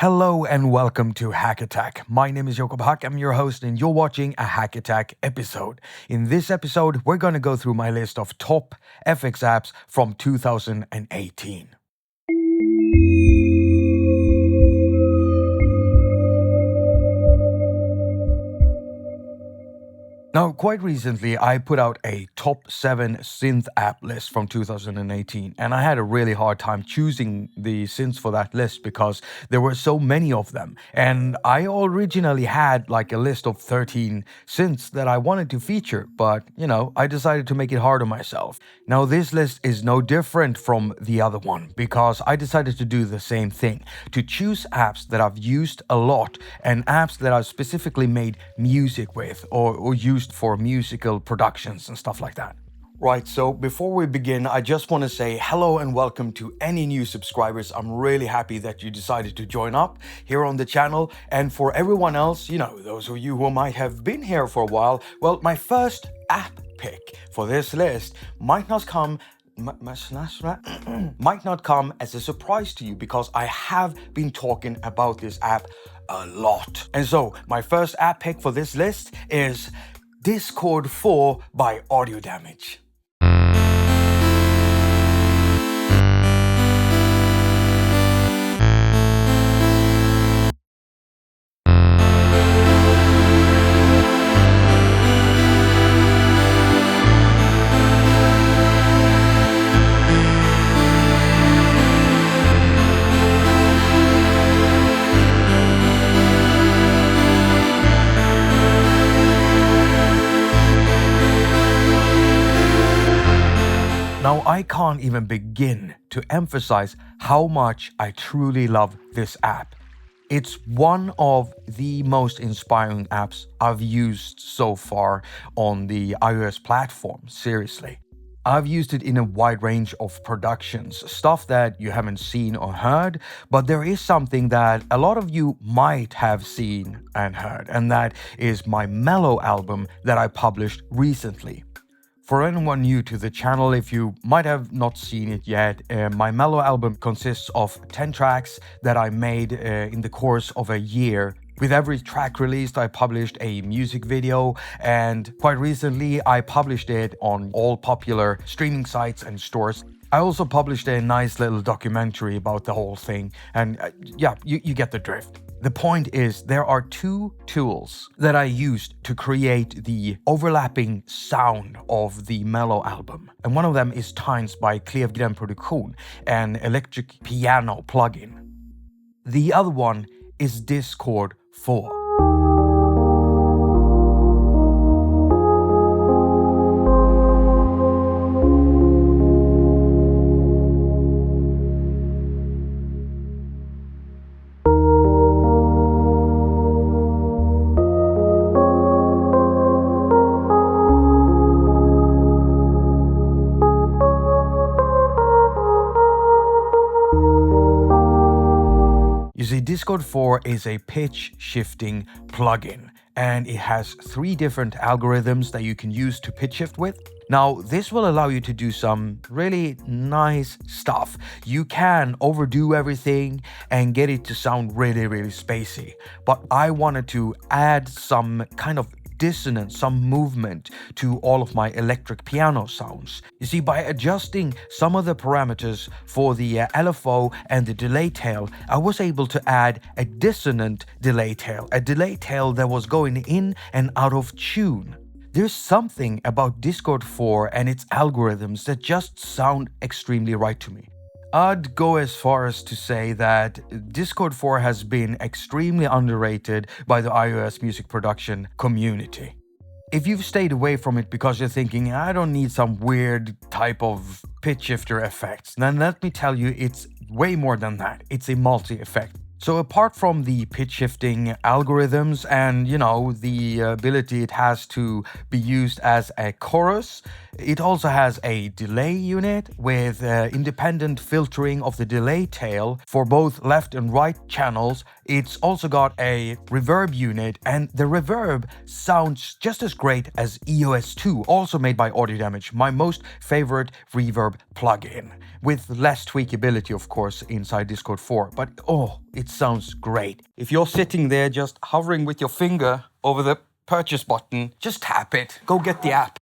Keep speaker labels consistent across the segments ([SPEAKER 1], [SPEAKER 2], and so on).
[SPEAKER 1] Hello and welcome to attaQ. My name is Jakob. I'm your host and you're watching a attaQ episode. In this episode, we're going to go through my list of top FX apps from 2018. Now, quite recently, I put out a top 7 synth app list from 2018, and I had a really hard time choosing the synths for that list because there were so many of them. And I originally had like a list of 13 synths that I wanted to feature, but I decided to make it hard on myself. Now, this list is no different from the other one because I decided to do the same thing, to choose apps that I've used a lot and apps that I've specifically made music with or used for musical productions and stuff like that. Right, so before we begin, I just want to say hello and welcome to any new subscribers. I'm really happy that you decided to join up here on the channel. And for everyone else, those of you who might have been here for a while, well, my first app pick for this list might not come as a surprise to you because I have been talking about this app a lot. And so my first app pick for this list is Discord 4 by Audio Damage. Now, I can't even begin to emphasize how much I truly love this app. It's one of the most inspiring apps I've used so far on the iOS platform, seriously. I've used it in a wide range of productions, stuff that you haven't seen or heard, but there is something that a lot of you might have seen and heard, and that is my Mellow album that I published recently. For anyone new to the channel, if you might have not seen it yet, my Mellow album consists of 10 tracks that I made in the course of a year. With every track released, I published a music video, and quite recently, I published it on all popular streaming sites and stores. I also published a nice little documentary about the whole thing, and you get the drift. The point is, there are two tools that I used to create the overlapping sound of the Mellow album. And one of them is Tines by Klevgren Produktion, an electric piano plugin. The other one is Discord 4. You see, Discord 4 is a pitch shifting plugin, and it has 3 different algorithms that you can use to pitch shift with. Now, this will allow you to do some really nice stuff. You can overdo everything and get it to sound really, really spacey. But I wanted to add some kind of dissonance, some movement to all of my electric piano sounds. You see, by adjusting some of the parameters for the LFO and the delay tail, I was able to add a dissonant delay tail, a delay tail that was going in and out of tune. There's something about Discord 4 and its algorithms that just sound extremely right to me. I'd go as far as to say that Discord 4 has been extremely underrated by the iOS music production community. If you've stayed away from it because you're thinking, I don't need some weird type of pitch shifter effects, then let me tell you, it's way more than that. It's a multi-effect. So apart from the pitch shifting algorithms and, the ability it has to be used as a chorus, it also has a delay unit with independent filtering of the delay tail for both left and right channels. It's also got a reverb unit, and the reverb sounds just as great as EOS 2, also made by Audio Damage, my most favorite reverb plugin. with less tweakability, of course, inside Discord 4. But oh, it sounds great. If you're sitting there just hovering with your finger over the purchase button, just tap it. Go get the app.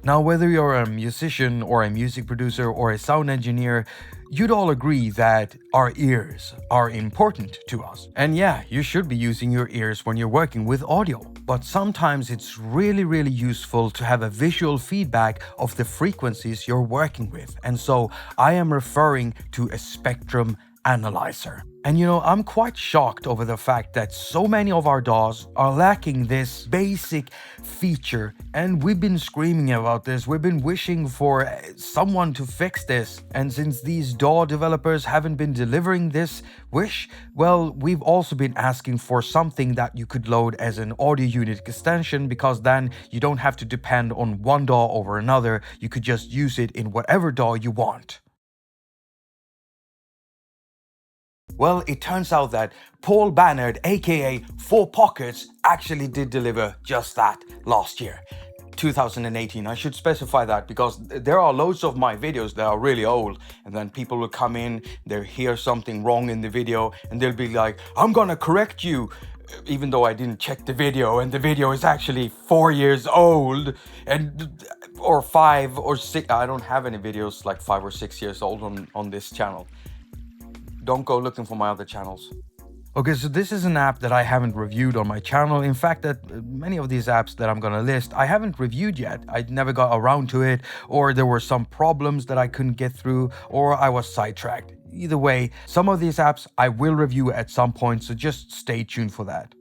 [SPEAKER 1] Now, whether you're a musician or a music producer or a sound engineer, you'd all agree that our ears are important to us. And yeah, you should be using your ears when you're working with audio. But sometimes it's really useful to have a visual feedback of the frequencies you're working with. And so I am referring to a spectrum analyzer. And you know, I'm quite shocked over the fact that so many of our DAWs are lacking this basic feature, and we've been screaming about this. We've been wishing for someone to fix this, and since these DAW developers haven't been delivering this wish, well, we've also been asking for something that you could load as an audio unit extension, because then you don't have to depend on one DAW over another. You could just use it in whatever DAW you want. Well, it turns out that Paul Bannard, aka 4Pockets, actually did deliver just that last year, 2018. I should specify that because there are loads of my videos that are really old, and then people will come in, they'll hear something wrong in the video, and they'll be like, I'm gonna correct you, even though I didn't check the video, and the video is actually 4 years old, or 5 or 6. I don't have any videos like 5 or 6 years old on this channel. Don't go looking for my other channels. Okay, so this is an app that I haven't reviewed on my channel. In fact, that many of these apps that I'm gonna list, I haven't reviewed yet. I never got around to it, or there were some problems that I couldn't get through, or I was sidetracked. Either way, some of these apps I will review at some point, so just stay tuned for that.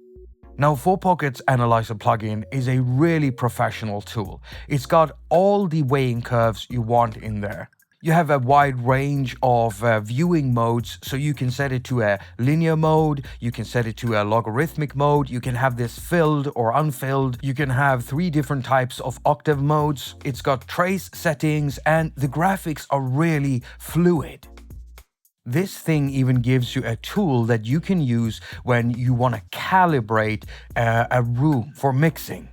[SPEAKER 1] Now, 4Pockets Analyzer plugin is a really professional tool. It's got all the weighing curves you want in there. You have a wide range of viewing modes, so you can set it to a linear mode, you can set it to a logarithmic mode, you can have this filled or unfilled, you can have 3 different types of octave modes, it's got trace settings, and the graphics are really fluid. This thing even gives you a tool that you can use when you want to calibrate a room for mixing.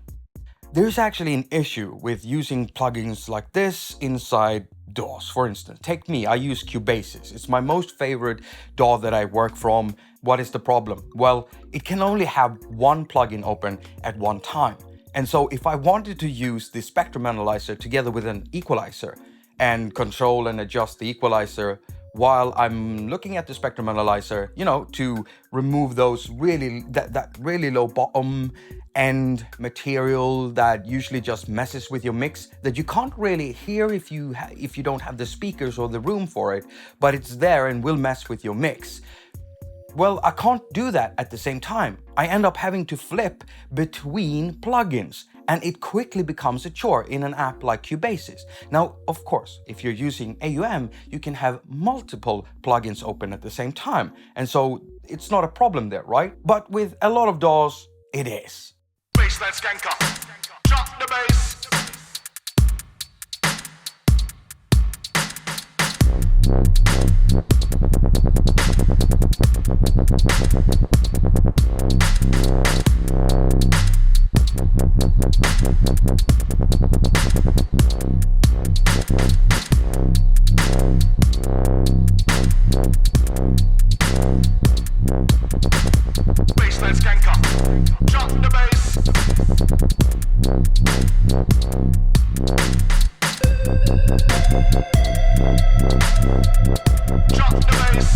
[SPEAKER 1] There's actually an issue with using plugins like this inside DAWs. For instance, take me, I use Cubasis. It's my most favorite DAW that I work from. What is the problem? Well, it can only have one plugin open at one time. And so if I wanted to use the spectrum analyzer together with an equalizer and control and adjust the equalizer while I'm looking at the spectrum analyzer, you know, to remove those that really low bottom end material that usually just messes with your mix, that you can't really hear if you don't have the speakers or the room for it, but it's there and will mess with your mix. Well, I can't do that at the same time. I end up having to flip between plugins, and it quickly becomes a chore in an app like Cubasis. Now, of course, if you're using AUM, you can have multiple plugins open at the same time, and so it's not a problem there, right? But with a lot of DAWs, it is.
[SPEAKER 2] Baseline skanker, drop the bass. Baseline skanker, drop the bass. Drop the bass.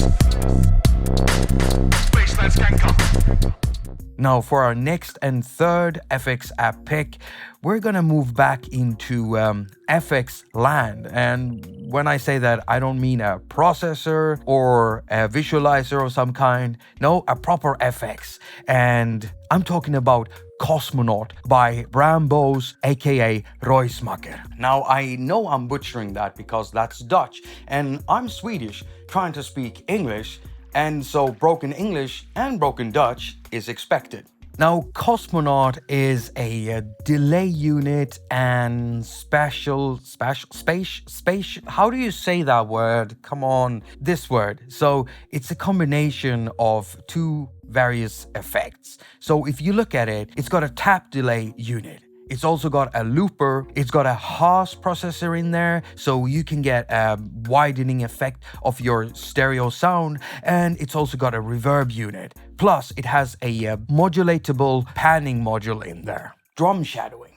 [SPEAKER 2] Baseline skanker.
[SPEAKER 1] Now, for our next and third FX app pick, we're gonna move back into FX land. And when I say that, I don't mean a processor or a visualizer of some kind. No, a proper FX. And I'm talking about Cosmonaut by Bram Boos, aka Roismaker. Now, I know I'm butchering that because that's Dutch, and I'm Swedish trying to speak English, and so broken English and broken Dutch is expected. Now, Cosmonaut is a delay unit and how do you say that word? Come on, this word. So it's a combination of two various effects. So if you look at it, it's got a tap delay unit. It's also got a looper, it's got a hash processor in there, so you can get a widening effect of your stereo sound, and it's also got a reverb unit. Plus, it has a modulatable panning module in there. Drum shadowing.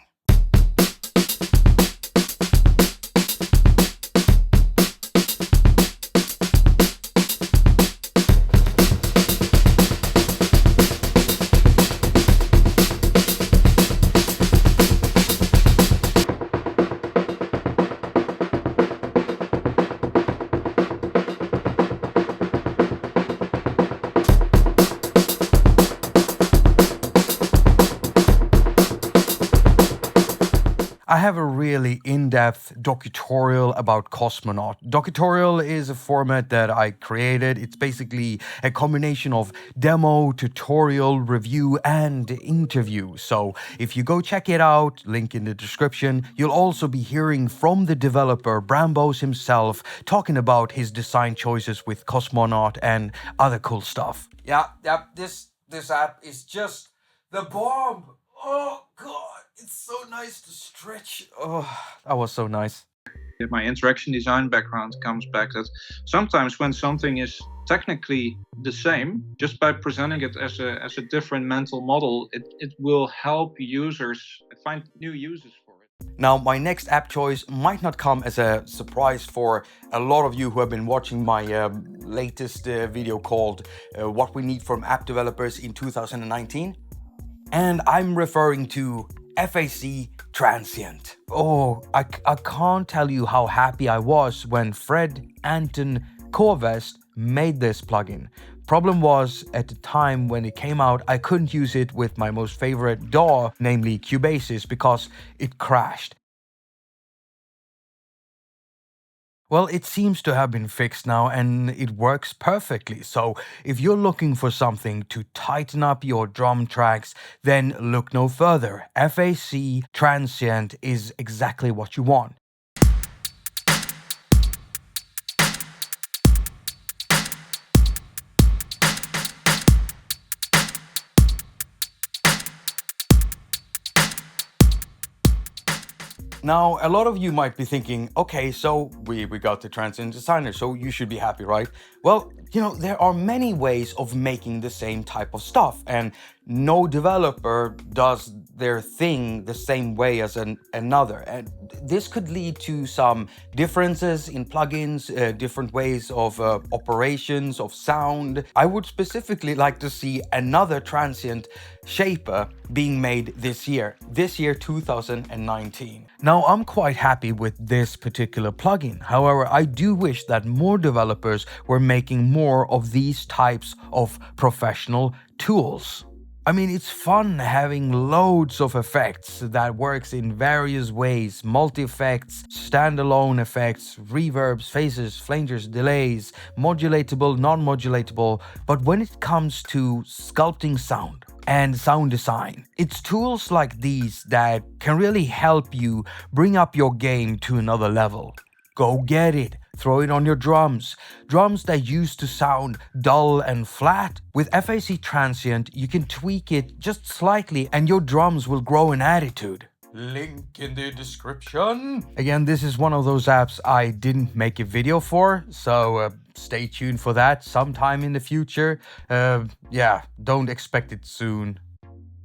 [SPEAKER 1] I have a really in-depth docutorial about Cosmonaut. Docutorial is a format that I created. It's basically a combination of demo, tutorial, review, and interview. So if you go check it out, link in the description, you'll also be hearing from the developer, Brambos himself, talking about his design choices with Cosmonaut and other cool stuff. Yeah, this app is just the bomb. Oh, God. It's so nice to stretch. Oh, that was so nice.
[SPEAKER 3] My interaction design background comes back that sometimes when something is technically the same, just by presenting it as a different mental model, it will help users find new uses for it.
[SPEAKER 1] Now, my next app choice might not come as a surprise for a lot of you who have been watching my latest video called What We Need from App Developers in 2019. And I'm referring to FX Transient. Oh, I can't tell you how happy I was when Fred Anton Corvest made this plugin. Problem was, at the time when it came out, I couldn't use it with my most favorite DAW, namely Cubase, because it crashed. Well, it seems to have been fixed now and it works perfectly. So if you're looking for something to tighten up your drum tracks, then look no further. FX Transient is exactly what you want. Now, a lot of you might be thinking, okay, so we got the Transient Designer, so you should be happy, right? Well, you know, there are many ways of making the same type of stuff, and no developer does their thing the same way as another. And this could lead to some differences in plugins, different ways of operations, of sound. I would specifically like to see another Transient Shaper being made this year 2019. Now, I'm quite happy with this particular plugin. However, I do wish that more developers were making more of these types of professional tools. I mean, it's fun having loads of effects that works in various ways. Multi-effects, standalone effects, reverbs, phases, flangers, delays, modulatable, non-modulatable. But when it comes to sculpting sound and sound design, it's tools like these that can really help you bring up your game to another level. Go get it. Throw it on your drums. Drums that used to sound dull and flat. With FX Transient, you can tweak it just slightly and your drums will grow in attitude. Link in the description. Again, this is one of those apps I didn't make a video for, so stay tuned for that sometime in the future. Yeah, don't expect it soon.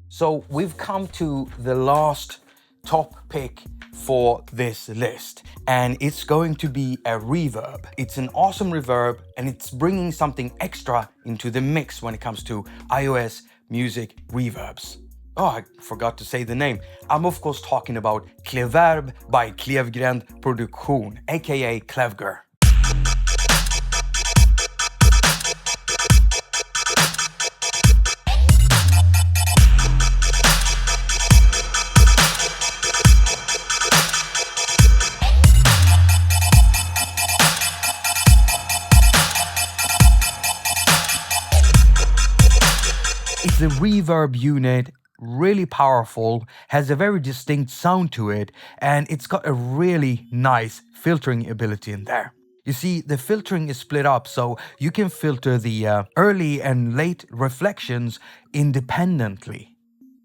[SPEAKER 1] So we've come to the last top pick for this list, and it's going to be a reverb. It's an awesome reverb and it's bringing something extra into the mix when it comes to iOS music reverbs. Oh, I forgot to say the name. I'm of course talking about Reverb by Klevgren Produktion, aka Klevger. It's a reverb unit, really powerful, has a very distinct sound to it, and it's got a really nice filtering ability in there. You see, the filtering is split up, so you can filter the early and late reflections independently.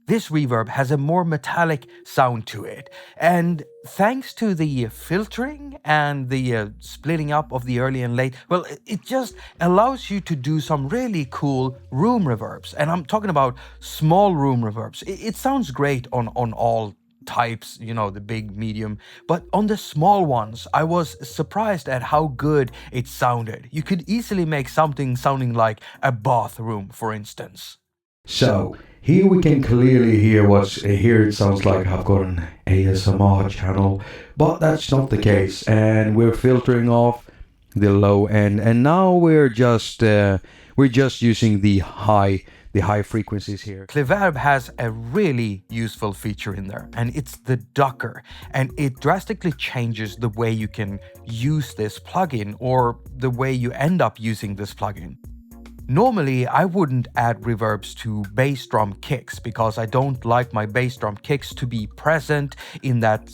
[SPEAKER 1] This reverb has a more metallic sound to it, and thanks to the filtering and the splitting up of the early and late, well, it just allows you to do some really cool room reverbs. And I'm talking about small room reverbs. It sounds great on all types, you know, the big, medium, but on the small ones, I was surprised at how good it sounded. You could easily make something sounding like a bathroom, for instance.
[SPEAKER 4] So here we can clearly hear here it sounds like I've got an ASMR channel, but that's not the case, and we're filtering off the low end, and now we're just using the high frequencies here.
[SPEAKER 1] Reverb has a really useful feature in there, and it's the ducker, and it drastically changes the way you can use this plugin or the way you end up using this plugin. Normally, I wouldn't add reverbs to bass drum kicks because I don't like my bass drum kicks to be present in that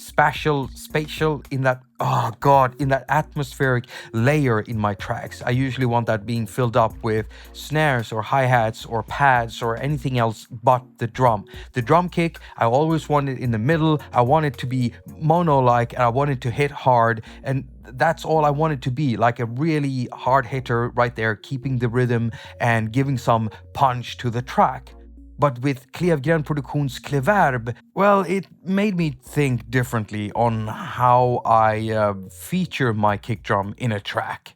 [SPEAKER 1] in that atmospheric layer in my tracks. I usually want that being filled up with snares or hi-hats or pads or anything else but the drum. The drum kick, I always want it in the middle. I want it to be mono-like, and I want it to hit hard, and that's all I want it to be, like a really hard hitter right there, keeping the rhythm and giving some punch to the track. But with Klevgren Produktions Reverb, well, it made me think differently on how I feature my kick drum in a track.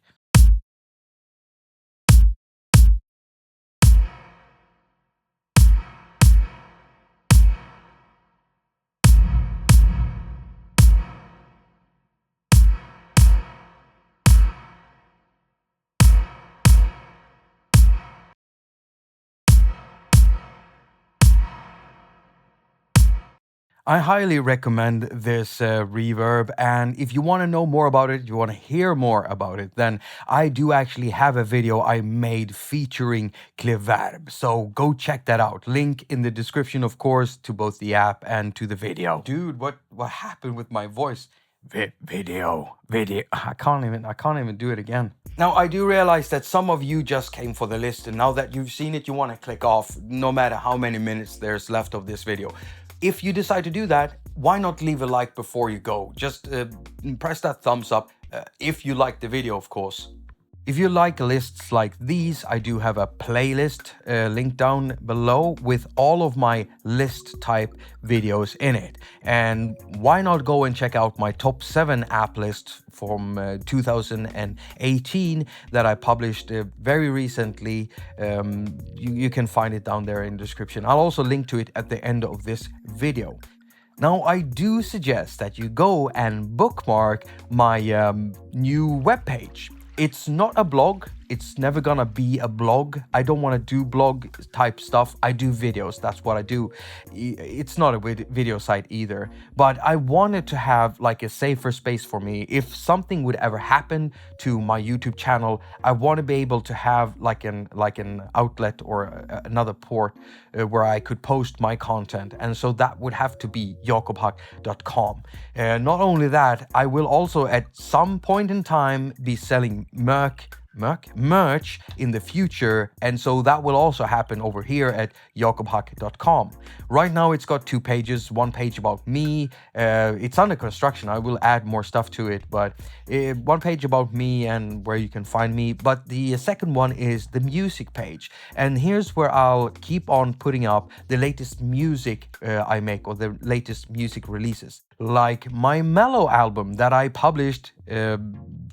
[SPEAKER 1] I highly recommend this reverb, and if you want to know more about it, you want to hear more about it, then I do actually have a video I made featuring Reverb, so go check that out. Link in the description, of course, to both the app and to the video. Dude, what happened with my voice? Video. I can't even do it again. Now, I do realize that some of you just came for the list, and now that you've seen it, you want to click off no matter how many minutes there's left of this video. If you decide to do that, why not leave a like before you go? Just press that thumbs up if you like the video, of course. If you like lists like these, I do have a playlist linked down below with all of my list type videos in it. And why not go and check out my top 7 app list from 2018 that I published very recently. You can find it down there in the description. I'll also link to it at the end of this video. Now, I do suggest that you go and bookmark my new webpage. It's not a blog. It's never gonna be a blog. I don't want to do blog type stuff. I do videos. That's what I do. It's not a video site either. But I wanted to have like a safer space for me. If something would ever happen to my YouTube channel, I want to be able to have like an outlet or another port where I could post my content. And so that would have to be jakobhaq.com. Not only that, I will also at some point in time be selling merch in the future, and so that will also happen over here at jakobhaq.com. Right now it's got 2 pages, one page about me, it's under construction, I will add more stuff to it, but one page about me and where you can find me, but the second one is the music page, and here's where I'll keep on putting up the latest music I make, or the latest music releases, like my Mellow album that I published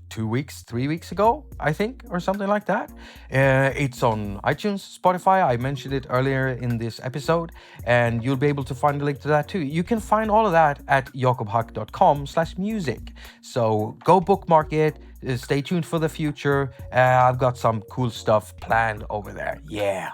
[SPEAKER 1] 3 weeks ago, I think, or something like that. It's on iTunes, Spotify. I mentioned it earlier in this episode, and you'll be able to find a link to that too. You can find all of that at jakobhaq.com/music. So go bookmark it. Stay tuned for the future. I've got some cool stuff planned over there. Yeah.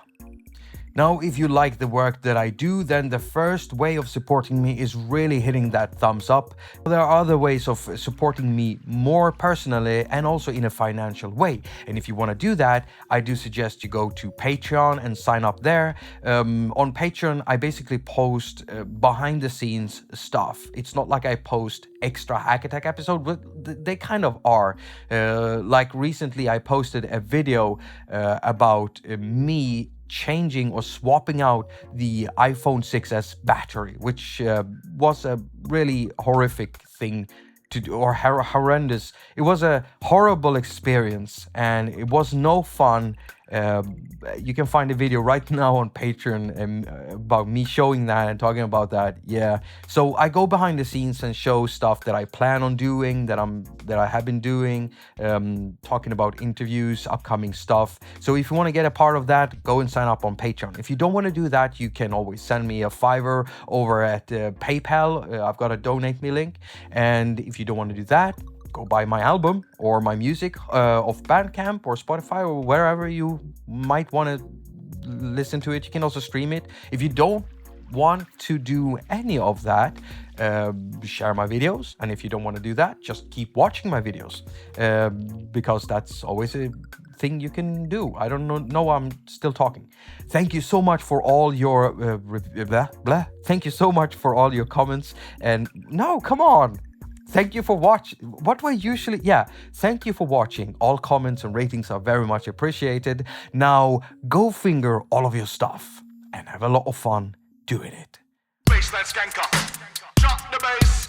[SPEAKER 1] Now, if you like the work that I do, then the first way of supporting me is really hitting that thumbs up. There are other ways of supporting me more personally and also in a financial way. And if you want to do that, I do suggest you go to Patreon and sign up there. On Patreon, I basically post behind the scenes stuff. It's not like I post extra haQ episode, but they kind of are. Like recently, I posted a video about me changing or swapping out the iPhone 6s battery, which was a really horrific thing to do, or horrendous. It was a horrible experience and it was no fun. You can find a video right now on Patreon about me showing that and talking about that. Yeah, so I go behind the scenes and show stuff that I plan on doing, that I have been doing, talking about interviews, upcoming stuff. So if you want to get a part of that, go and sign up on Patreon. If you don't want to do that, you can always send me a $5 over at PayPal. I've got a donate me link. And if you don't want to do that, go buy my album or my music off Bandcamp or Spotify or wherever you might want to listen to it. You can also stream it. If you don't want to do any of that, share my videos. And if you don't want to do that, just keep watching my videos, because that's always a thing you can do. I don't know, I'm still talking. Thank you so much for all your Thank you so much for all your comments. And no, come on. Thank you for watching. Thank you for watching. All comments and ratings are very much appreciated. Now, go finger all of your stuff and have a lot of fun doing it.
[SPEAKER 2] Baseline skanker. Drop the bass.